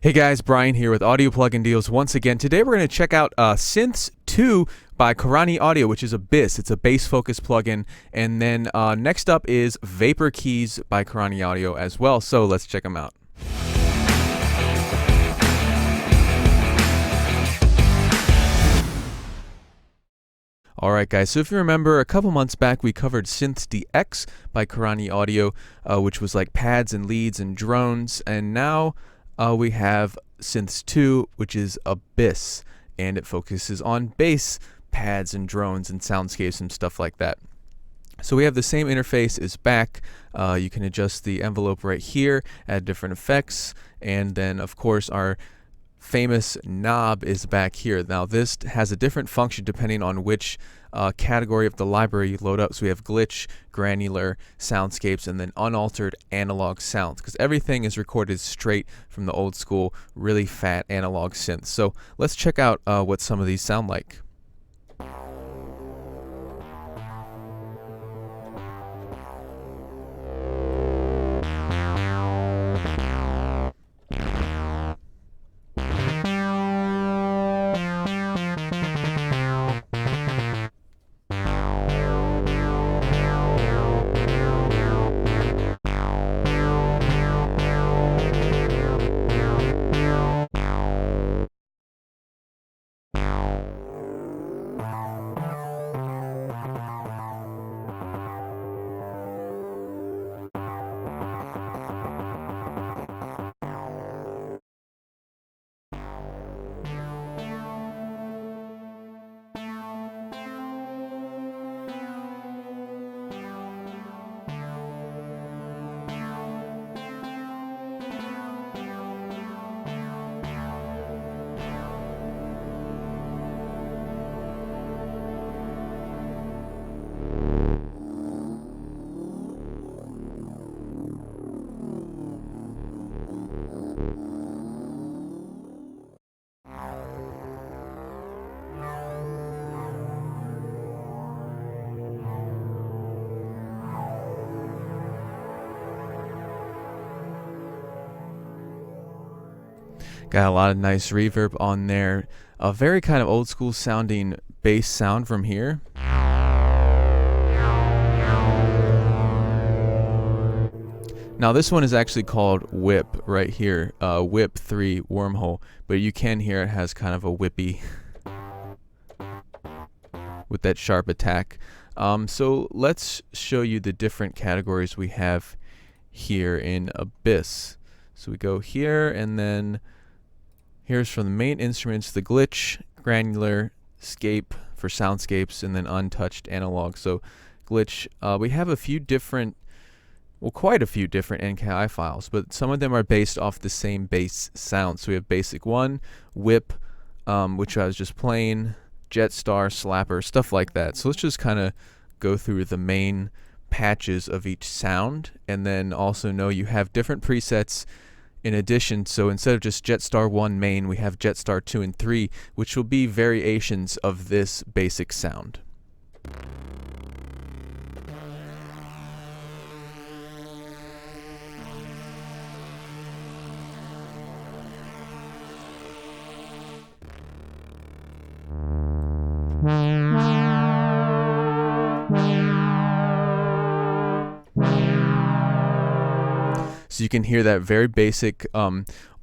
Hey guys, Brian here with Audio Plugin Deals once again. Today we're going to check out Synths II by Karanyi Audio, which is a BIS. It's a bass focus plugin. And then next up is Vapor Keys by Karanyi Audio as well. So let's check them out. Alright guys, so if you remember, a couple months back we covered Synths DX by Karanyi Audio, which was like pads and leads and drones, and now we have Synths II, which is a BIS, and it focuses on bass, pads and drones and soundscapes and stuff like that. So we have the same interface is back. You can adjust the envelope right here, add different effects, and then of course our famous knob is back here. Now this has a different function depending on which category of the library you load up. So we have glitch, granular, soundscapes, and then unaltered analog sounds, because everything is recorded straight from the old school, really fat analog synths. So let's check out what some of these sound like. Got a lot of nice reverb on there. A very kind of old school sounding bass sound from here. Now this one is actually called Whip right here, Whip 3 Wormhole, but you can hear it has kind of a whippy with that sharp attack. So let's show you the different categories we have here in Abyss. So we go here, and then here's from the main instruments, the glitch, granular, scape for soundscapes, and then untouched analog. So glitch, we have a few different, well, quite a few different NKI files, but some of them are based off the same bass sound. So we have basic 1, whip, which I was just playing, Jetstar, slapper, stuff like that. So let's just kind of go through the main patches of each sound, and then also know you have different presets in addition. So instead of just Jetstar 1 main, we have Jetstar 2 and 3, which will be variations of this basic sound. So you can hear that very basic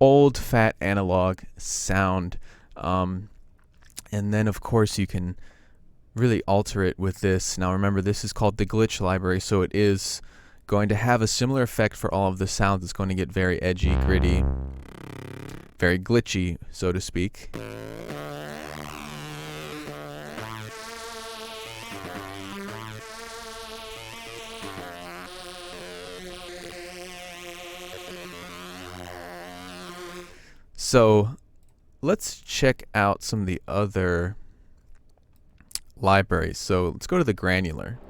old fat analog sound, and then of course you can really alter it with this. Now remember, this is called the glitch library, so it is going to have a similar effect for all of the sounds. It's going to get very edgy, gritty, very glitchy, so to speak. So let's check out some of the other libraries. So let's go to the granular.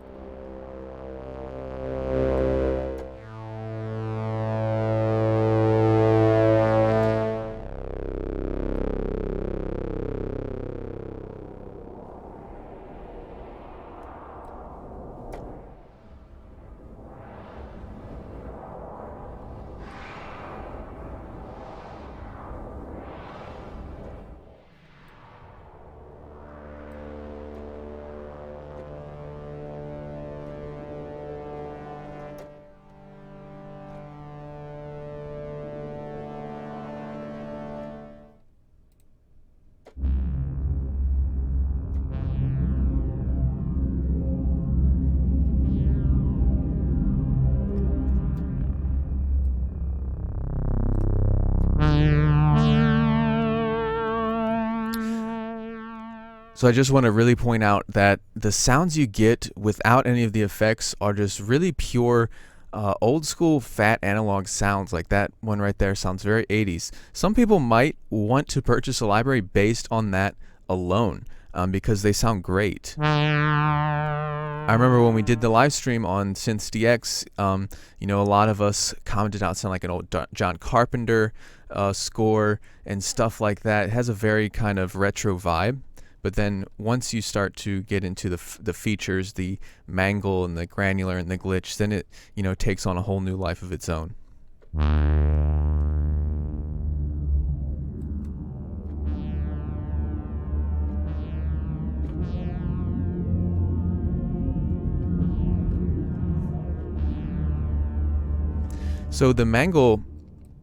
So I just want to really point out that the sounds you get without any of the effects are just really pure old school fat analog sounds. Like that one right there sounds very 80s. Some people might want to purchase a library based on that alone because they sound great. I remember when we did the live stream on Synths DX, you know, a lot of us commented out sound like an old John Carpenter score and stuff like that. It has a very kind of retro vibe. But then once you start to get into the features, the mangle and the granular and the glitch, then it, you know, takes on a whole new life of its own. So the mangle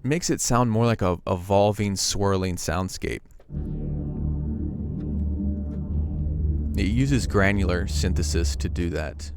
makes it sound more like a evolving, swirling soundscape. It uses granular synthesis to do that.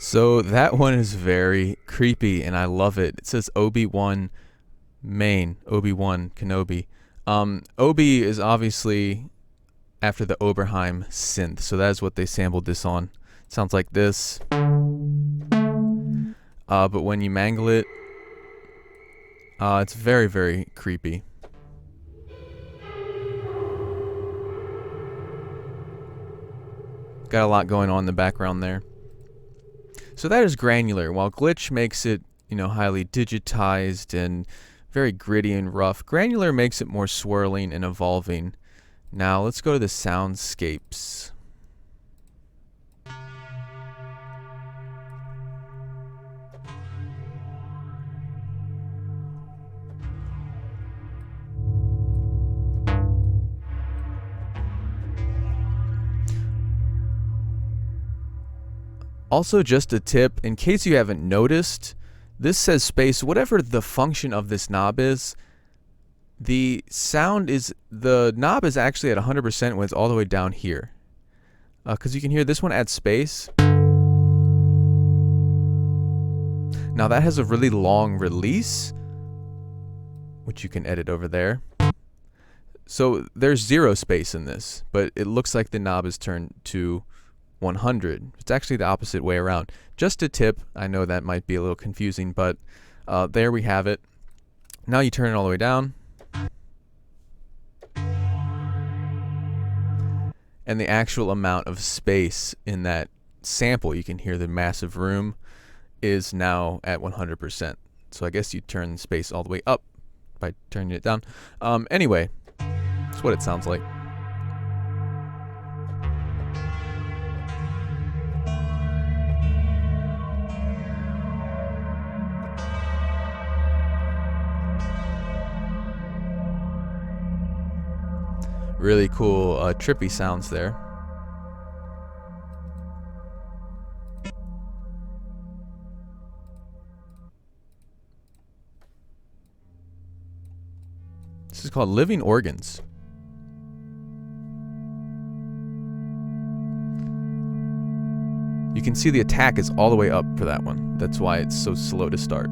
So that one is very creepy and I love it. It says Obi-Wan main, Obi-Wan Kenobi. Obi is obviously after the Oberheim synth, so that is what they sampled this on. It sounds like this. But when you mangle it, it's very, very creepy. Got a lot going on in the background there. So that is granular, while glitch makes it, you know, highly digitized and very gritty and rough. Granular makes it more swirling and evolving. Now let's go to the soundscapes. Also, just a tip, in case you haven't noticed, this says space. Whatever the function of this knob is, the knob is actually at 100% when it's all the way down here. Because you can hear this one adds space. Now that has a really long release, which you can edit over there. So there's 0 space in this, but it looks like the knob is turned to 100. It's actually the opposite way around. Just a tip. I know that might be a little confusing, but there we have it. Now you turn it all the way down. And the actual amount of space in that sample, you can hear the massive room, is now at 100%. So I guess you turn the space all the way up by turning it down. Anyway, that's what it sounds like. Really cool, trippy sounds there. This is called Living Organs. You can see the attack is all the way up for that one. That's why it's so slow to start.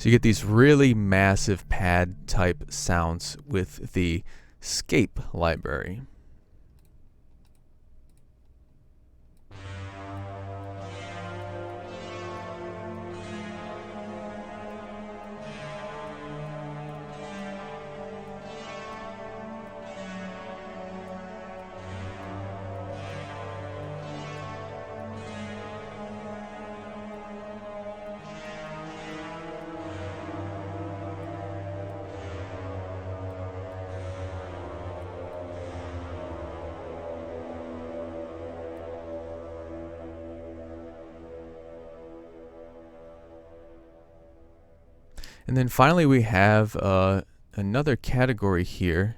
So you get these really massive pad type sounds with the Scape library. And then finally we have another category here,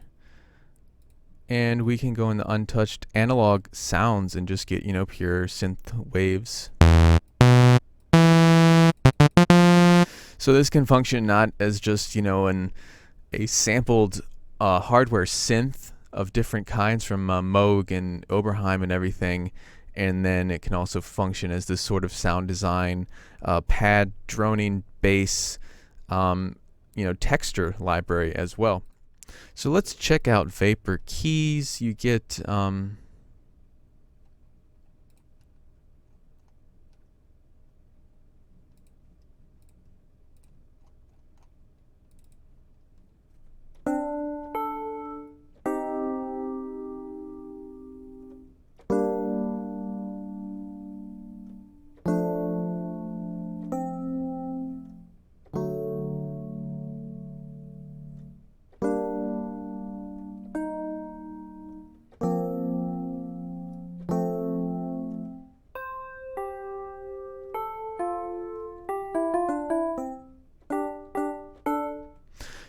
and we can go in the untouched analog sounds and just get, pure synth waves. So this can function not as just, a sampled hardware synth of different kinds from Moog and Oberheim and everything, and then it can also function as this sort of sound design, pad droning bass, texture library as well. So let's check out Vapor Keys. You get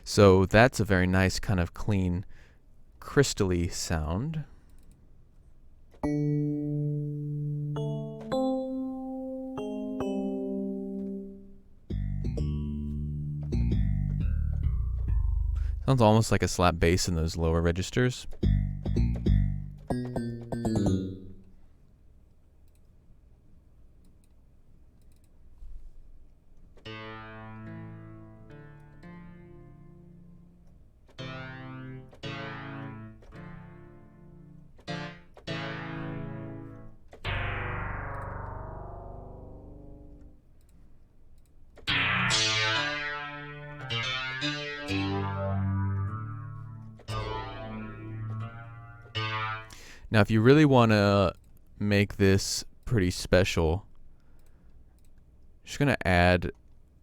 so that's a very nice kind of clean, crystally sound. Sounds almost like a slap bass in those lower registers. Now, if you really want to make this pretty special, I'm just going to add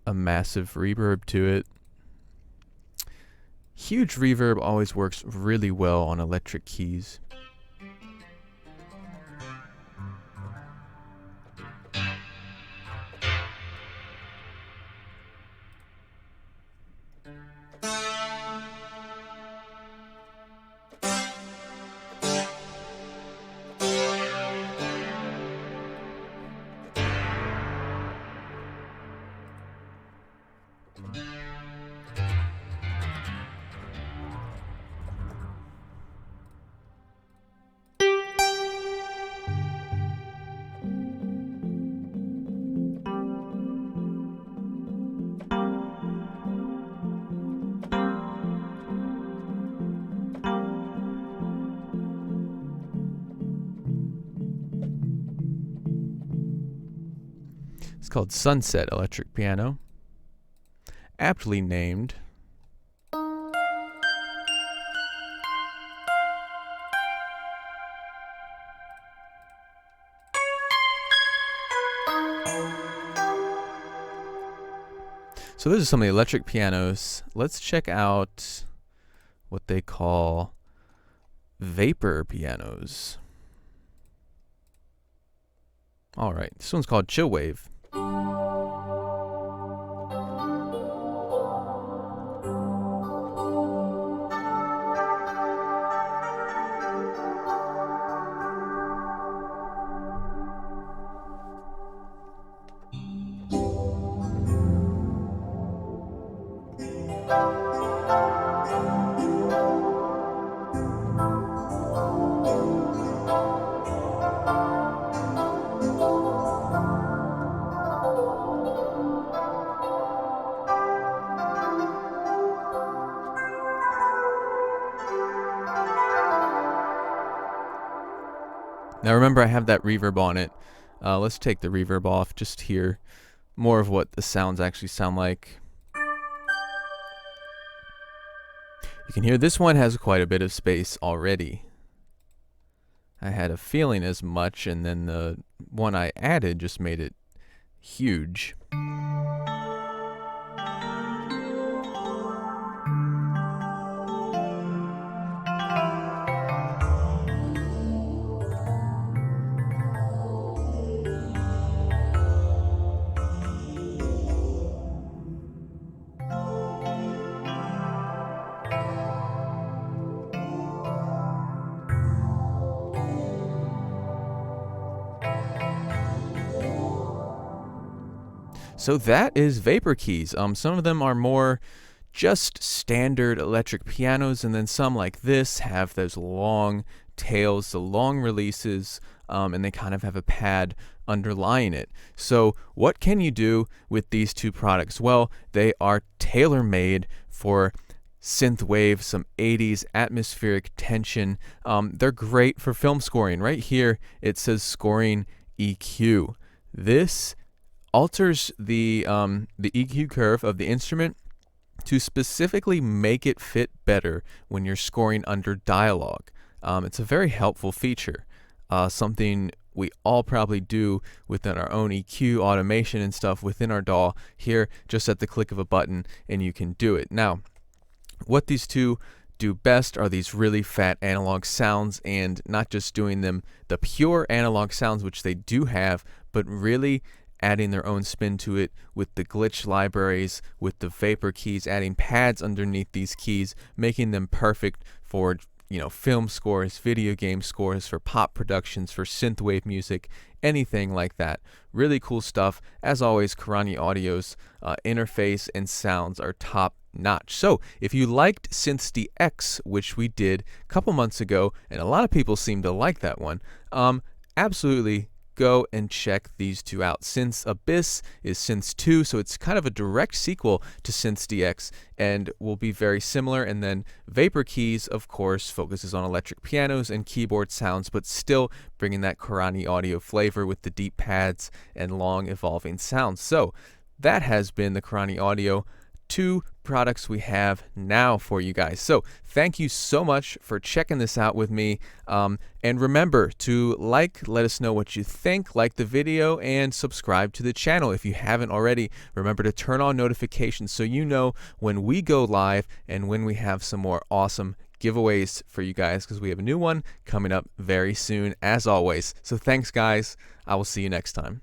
a massive reverb to it. Huge reverb always works really well on electric keys. It's called Sunset Electric Piano, aptly named. So those are some of the electric pianos. Let's check out what they call vapor pianos. All right, this one's called Chill Wave. Now remember, I have that reverb on it. Let's take the reverb off, just hear more of what the sounds actually sound like. You can hear this one has quite a bit of space already. I had a feeling as much, and then the one I added just made it huge. So that is Vapor keys. Some of them are more just standard electric pianos, and then some like this have those long tails, the long releases, and they kind of have a pad underlying it. So what can you do with these two products? Well, they are tailor-made for synthwave, some 80s atmospheric tension. They're great for film scoring. Right here it says scoring EQ. This alters the EQ curve of the instrument to specifically make it fit better when you're scoring under dialogue. It's a very helpful feature, something we all probably do within our own EQ automation and stuff within our DAW. Here, just at the click of a button, and you can do it. Now, what these two do best are these really fat analog sounds, and not just doing them the pure analog sounds, which they do have, but really adding their own spin to it with the glitch libraries, with the Vapor keys, adding pads underneath these keys, making them perfect for, film scores, video game scores, for pop productions, for synthwave music, anything like that. Really cool stuff. As always, Karanyi Audio's interface and sounds are top notch. So if you liked Synths DX, which we did a couple months ago, and a lot of people seem to like that one, absolutely go and check these two out. Synths Abyss is Synths II, so it's kind of a direct sequel to Synths DX and will be very similar. And then Vapor Keys, of course, focuses on electric pianos and keyboard sounds, but still bringing that Karanyi audio flavor with the deep pads and long evolving sounds. So that has been the Karanyi Audio 2 products we have now for you guys. So thank you so much for checking this out with me, and remember to let us know what you think, like the video, and subscribe to the channel if you haven't already. Remember to turn on notifications so you know when we go live and when we have some more awesome giveaways for you guys, because we have a new one coming up very soon, as always. So thanks guys, I will see you next time.